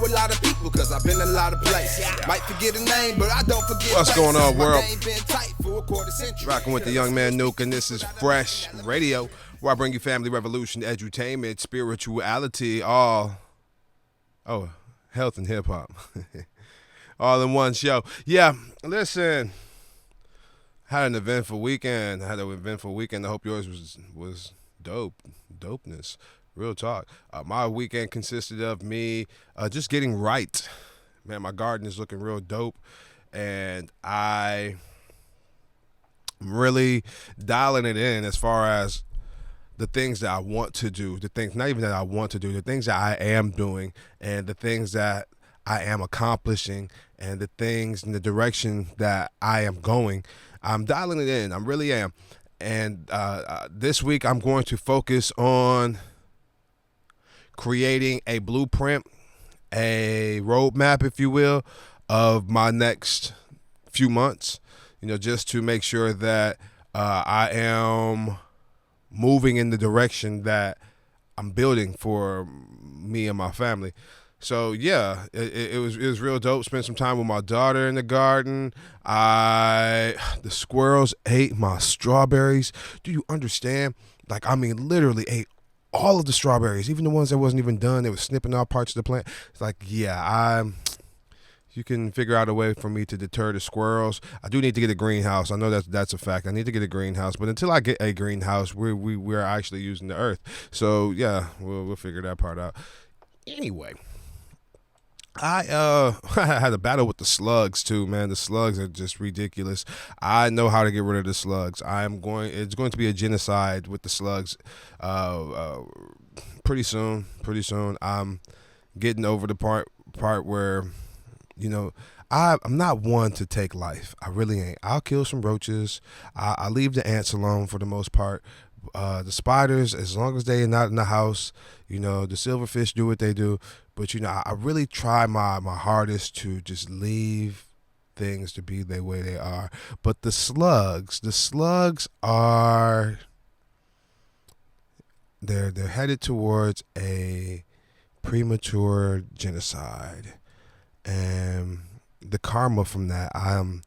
a lot of people, cause I've been a lot of places. Might forget a name, but I don't forget. What's going on, world? Rocking Rocking with the young man Nuke, and this is Fresh Radio, where I bring you family revolution, edutainment, spirituality, health and hip hop, all in one show. Yeah, listen, had an eventful weekend. I hope yours was dopeness. Real talk. My weekend consisted of me just getting right. Man, my garden is looking real dope, and I'm really dialing it in as far as the things that I want to do, the things not even that I want to do, the things that I am doing, and the things that I am accomplishing, and the things in the direction that I am going. I'm dialing it in. I really am. And this week I'm going to focus on creating a blueprint, a roadmap, if you will, of my next few months, just to make sure that I am moving in the direction that I'm building for me and my family. So yeah, it was real dope. Spent some time with my daughter in the garden. The squirrels ate my strawberries. Do you understand? Literally ate all of the strawberries, even the ones that wasn't even done. They were snipping out parts of the plant. It's like, yeah, you can figure out a way for me to deter the squirrels. I do need to get a greenhouse. I know that's a fact. I need to get a greenhouse, but until I get a greenhouse, we're actually using the earth. So yeah, we'll figure that part out. Anyway, I had a battle with the slugs too, man. The slugs are just ridiculous. I know how to get rid of the slugs. It's going to be a genocide with the slugs. Pretty soon. I'm getting over the part where, I'm not one to take life. I really ain't. I'll kill some roaches. I leave the ants alone for the most part. The spiders, as long as they're not in the house, the silverfish do what they do. But, I really try my hardest to just leave things to be the way they are. But the slugs are, they're headed towards a premature genocide. And the karma from that, I'm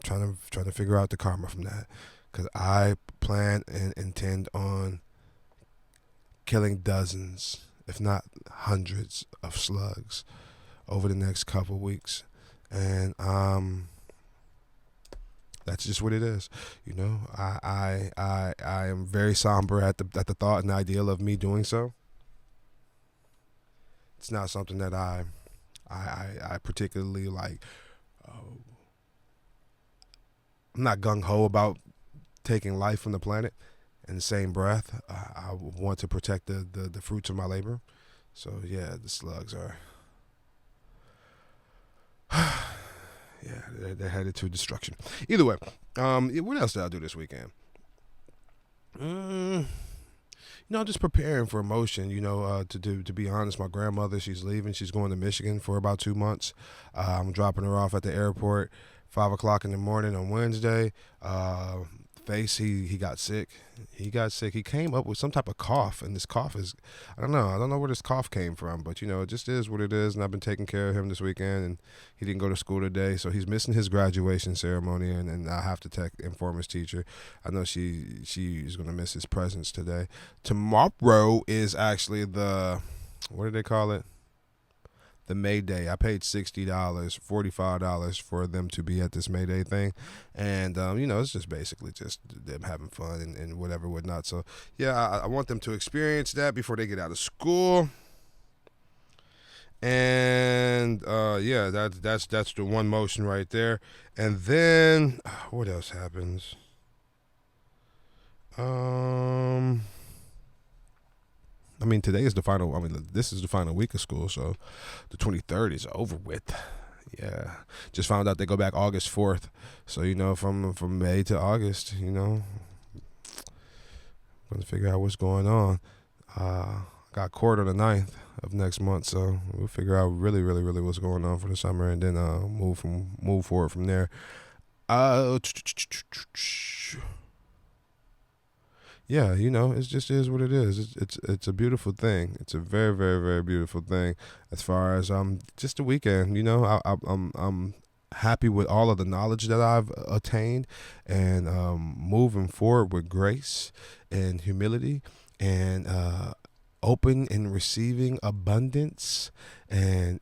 trying to figure out the karma from that. Because I plan and intend on killing dozens, if not hundreds, of slugs over the next couple weeks. And that's just what it is. I am very somber at the thought and ideal of me doing so. It's not something that I particularly like. I'm not gung-ho about taking life from the planet. In the same breath, I want to protect the fruits of my labor. So yeah, the slugs are, they're headed to destruction. Either way, what else did I do this weekend? Just preparing for emotion. To be honest, my grandmother, she's leaving. She's going to Michigan for about 2 months. I'm dropping her off at the airport 5:00 in the morning on Wednesday. He got sick. He came up with some type of cough, and this cough is, I don't know where this cough came from, but it just is what it is. And I've been taking care of him this weekend, and he didn't go to school today, so he's missing his graduation ceremony, and I have to inform his teacher. I know she's gonna miss his presence today. Tomorrow is actually what do they call it? The May Day. I paid $60, $45 for them to be at this May Day thing. And, it's just basically just them having fun and whatnot. So, yeah, I want them to experience that before they get out of school. And, that's the one motion right there. And then, what else happens? Today is this is the final week of school, so the 23rd is over with. Yeah. Just found out they go back August 4th. So, from May to August, going to figure out what's going on. Got court on the 9th of next month, so we'll figure out really, really, really what's going on for the summer, and then move forward from there. yeah, it just is what it is. It's a beautiful thing. It's a very, very, very beautiful thing. As far as just the weekend, I'm happy with all of the knowledge that I've attained, and moving forward with grace and humility, and open and receiving abundance and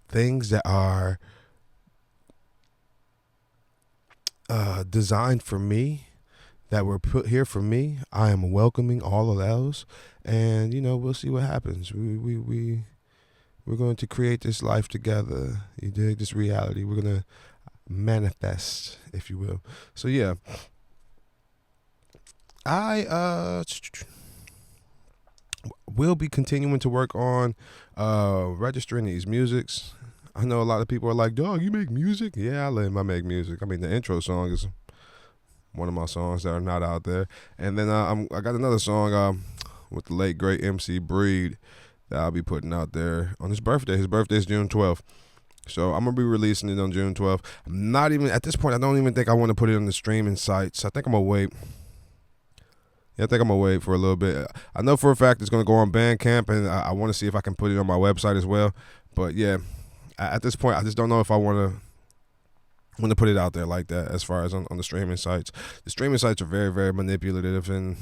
things that are designed for me, that were put here for me. I am welcoming all of those, and we'll see what happens. We're going to create this life together. You dig? This reality. We're gonna manifest, if you will. So yeah, I will be continuing to work on registering these musics. I know a lot of people are like, "Dog, you make music?" Yeah, I make music. I mean, the intro song is one of my songs that are not out there, and then I got another song with the late great MC Breed that I'll be putting out there on his birthday. His birthday is June 12th. So I'm going to be releasing it on June 12th. I'm not even, at this point, I don't even think I want to put it on the streaming sites. I think I'm going to wait. Yeah, I think I'm going to wait for a little bit. I know for a fact it's going to go on Bandcamp, and I want to see if I can put it on my website as well. But yeah, at this point, I just don't know if I want to put it out there like that as far as on the streaming sites. The streaming sites are very, very manipulative, and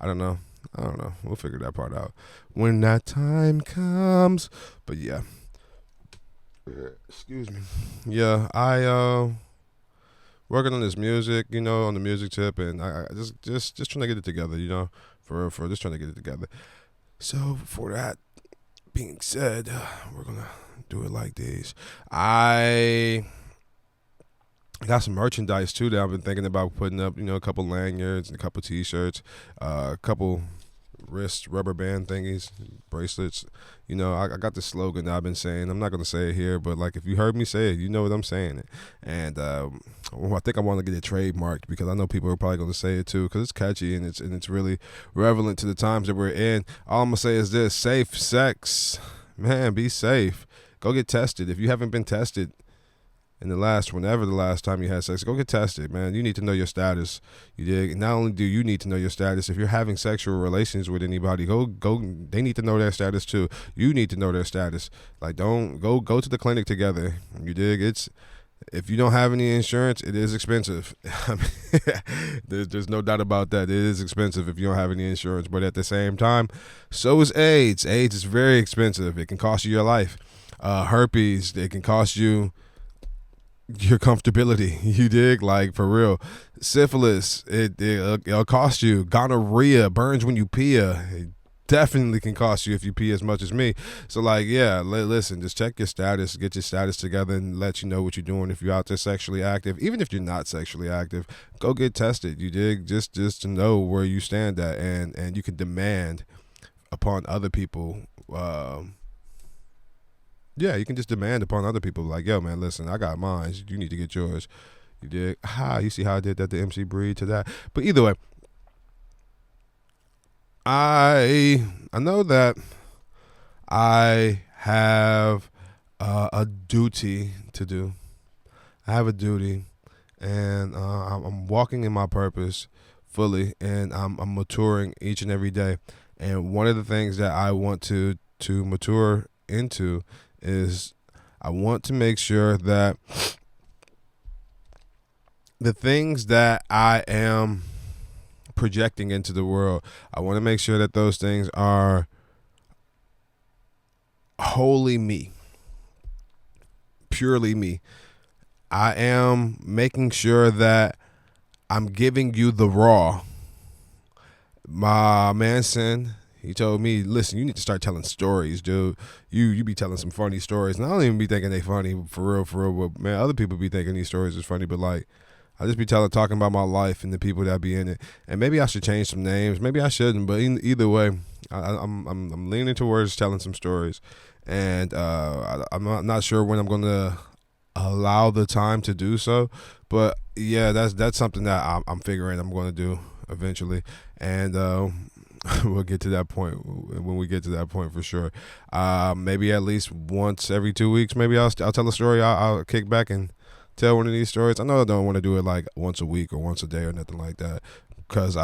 I don't know. We'll figure that part out when that time comes. But yeah. Excuse me. Yeah, I working on this music, on the music tip, and I just trying to get it together, for just trying to get it together. So for that being said, we're gonna do it like this. I got some merchandise too that I've been thinking about putting up, a couple lanyards and a couple t-shirts, a couple wrist rubber band thingies, bracelets. I got this slogan that I've been saying. I'm not going to say it here, but like if you heard me say it, you know what I'm saying it. And I think I want to get it trademarked because I know people are probably going to say it too because it's catchy and it's really relevant to the times that we're in. All I'm going to say is this: safe sex. Man, be safe. Go get tested. If you haven't been tested whenever the last time you had sex, go get tested, man. You need to know your status. You dig? Not only do you need to know your status, if you're having sexual relations with anybody, go. They need to know their status too. You need to know their status. Like, don't go to the clinic together. You dig? If you don't have any insurance, it is expensive. I mean, there's no doubt about that. It is expensive if you don't have any insurance. But at the same time, so is AIDS. AIDS is very expensive. It can cost you your life. Herpes, it can cost you your comfortability. You dig? Like, for real. Syphilis, it'll cost you. Gonorrhea, burns when you pee. It definitely can cost you if you pee as much as me. So like, yeah, listen, just check your status, get your status together, and let you know what you're doing. If you're out there sexually active, even if you're not sexually active, go get tested. You dig? Just to know where you stand at, and you can demand upon other people. Yeah, you can just demand upon other people, like, yo, man, listen, I got mine. You need to get yours. You dig? You see how I did that to MC Breed to that? But either way, I know that I have a duty to do. I have a duty, and I'm walking in my purpose fully, and I'm maturing each and every day. And one of the things that I want to mature into is I want to make sure that the things that I am projecting into the world, I want to make sure that those things are wholly me, purely me. I am making sure that I'm giving you the raw. My man Sin, he told me, listen, you need to start telling stories, dude. You be telling some funny stories. And I don't even be thinking they funny, for real. But, man, other people be thinking these stories is funny. But, like, I just be talking about my life and the people that be in it. And maybe I should change some names. Maybe I shouldn't. But either way, I'm leaning towards telling some stories. And I'm not sure when I'm going to allow the time to do so. But, yeah, that's something that I'm figuring I'm going to do eventually. And we'll get to that point when we get to that point for sure. Maybe at least once every 2 weeks, maybe I'll tell a story. I'll kick back and tell one of these stories. I know I don't want to do it like once a week or once a day or nothing like that, because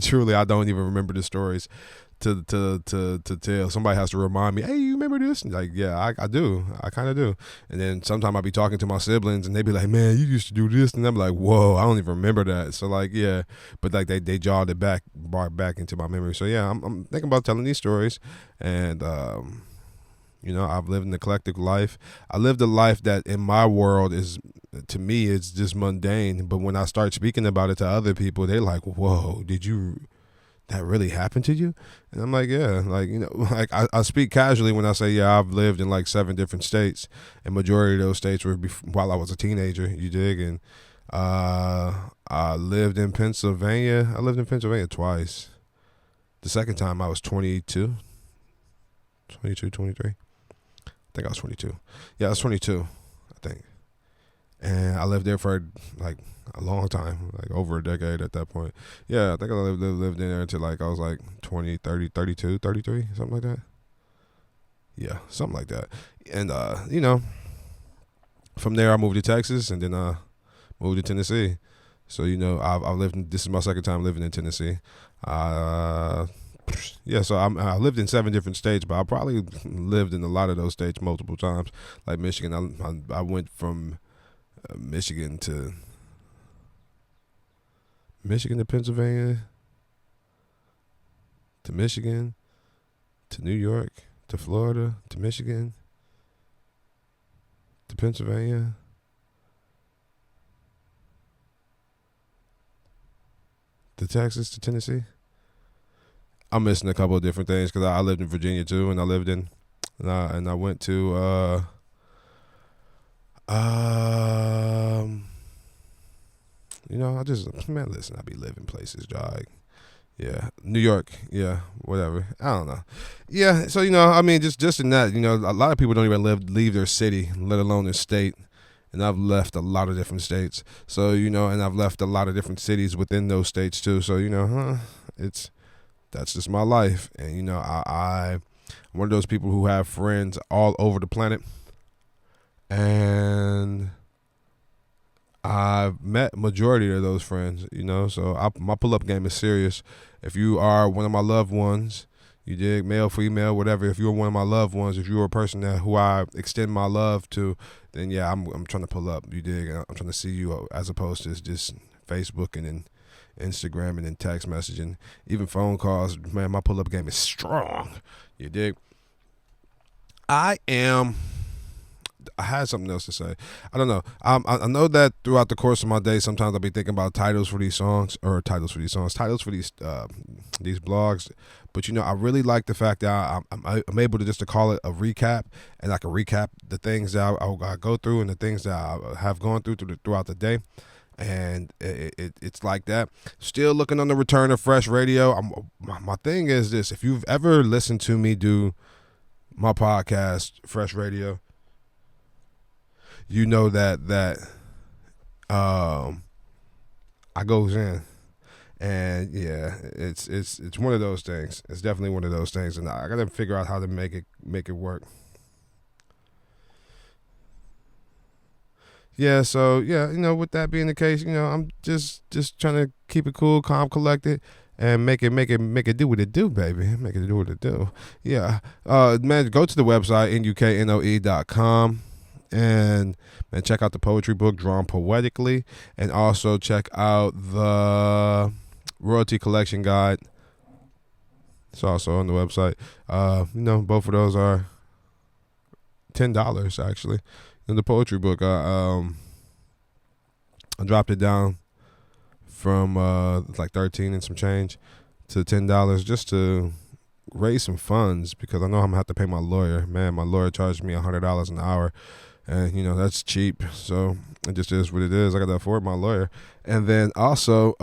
truly I don't even remember the stories to tell. Somebody has to remind me, hey, you remember this? And like, yeah, I do. I kind of do. And then sometimes I'll be talking to my siblings and they be like, man, you used to do this. And I'm like, whoa, I don't even remember that. So like, yeah, but like they jawed it brought back into my memory. So yeah, I'm thinking about telling these stories. And, I've lived an eclectic life. I lived a life that in my world to me, it's just mundane. But when I start speaking about it to other people, they're like, whoa, that really happened to you? And I'm like, yeah, like, like I speak casually when I say, yeah, I've lived in like 7 different states, and majority of those states were while I was a teenager, you dig? And I lived in Pennsylvania. I lived in Pennsylvania twice. The second time I was 23. I think I was 22. Yeah, I was 22, I think. And I lived there for like a long time, like over a decade at that point. Yeah, I think I lived in there until like I was like 20, 30, 32, 33, something like that. Yeah, something like that. And, from there I moved to Texas and then moved to Tennessee. So, I've lived, this is my second time living in Tennessee. So I lived in 7 different states, but I probably lived in a lot of those states multiple times. Like Michigan, I went from Michigan to Pennsylvania, to Michigan, to New York, to Florida, to Michigan, to Pennsylvania, to Texas, to Tennessee. I'm missing a couple of different things because I lived in Virginia too, and I went to listen, I be living places, dog. Yeah, New York, yeah, whatever. I don't know. Yeah, so just in that, a lot of people don't even leave their city, let alone their state. And I've left a lot of different states. So, and I've left a lot of different cities within those states too. So, that's just my life. And I'm one of those people who have friends all over the planet. And I've met majority of those friends, so my pull-up game is serious. If you are one of my loved ones, you dig, male, female, whatever, if you're one of my loved ones, if you're a person who I extend my love to, then yeah, I'm trying to pull up, you dig, I'm trying to see you as opposed to just Facebook and then Instagram and then text messaging, even phone calls. Man, my pull-up game is strong, you dig. I had something else to say. I don't know. I know that throughout the course of my day, sometimes I'll be thinking about titles for these blogs. But I really like the fact that I'm able to just to call it a recap, and I can recap the things that I go through and the things that I have gone throughout the day. And it's like that. Still looking on the return of FRESHH Radio. My thing is this: if you've ever listened to me do my podcast, FRESHH Radio, you know that I goes in, and yeah, it's one of those things. It's definitely one of those things, and I gotta figure out how to make it work. Yeah, so yeah, with that being the case, I'm just trying to keep it cool, calm, collected, and make it do what it do, baby. Make it do what it do. Yeah, man, go to the website nuknoe.com. And check out the poetry book, Drawn Poetically, and also check out the royalty collection guide. It's also on the website. Both of those are $10 actually. In the poetry book, I dropped it down from like 13 and some change to $10 just to raise some funds, because I know I'm gonna have to pay my lawyer. Man, my lawyer charged me $100 an hour. And, that's cheap. So it just is what it is. I got to afford my lawyer. And then also,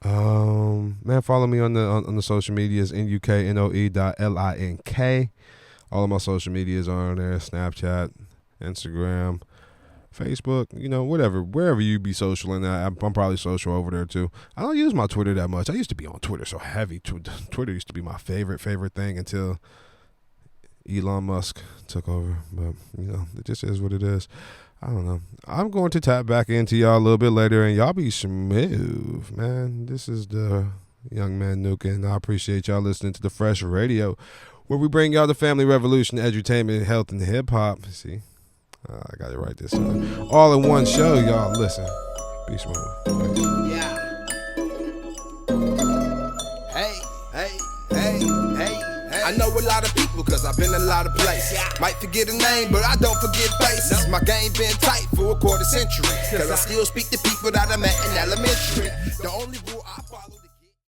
man, follow me on the social medias, nuknoe.link. All of my social medias are on there: Snapchat, Instagram, Facebook, whatever, wherever you be social in that. I'm probably social over there too. I don't use my Twitter that much. I used to be on Twitter so heavy. Twitter used to be my favorite thing until Elon Musk took over. But, it just is what it is. I don't know. I'm going to tap back into y'all a little bit later, and y'all be smooth, man. This is the Young Man Nuka, and I appreciate y'all listening to the Fresh Radio, where we bring y'all the family revolution, edutainment, health, and hip-hop. See? I got it right this time. All in one show, y'all. Listen. Be smooth. Yeah. Hey. I know a lot of people cause I've been a lot of places. Might forget a name, but I don't forget faces. My game been tight for a quarter century, cause I still speak to people that I met in elementary. The only rule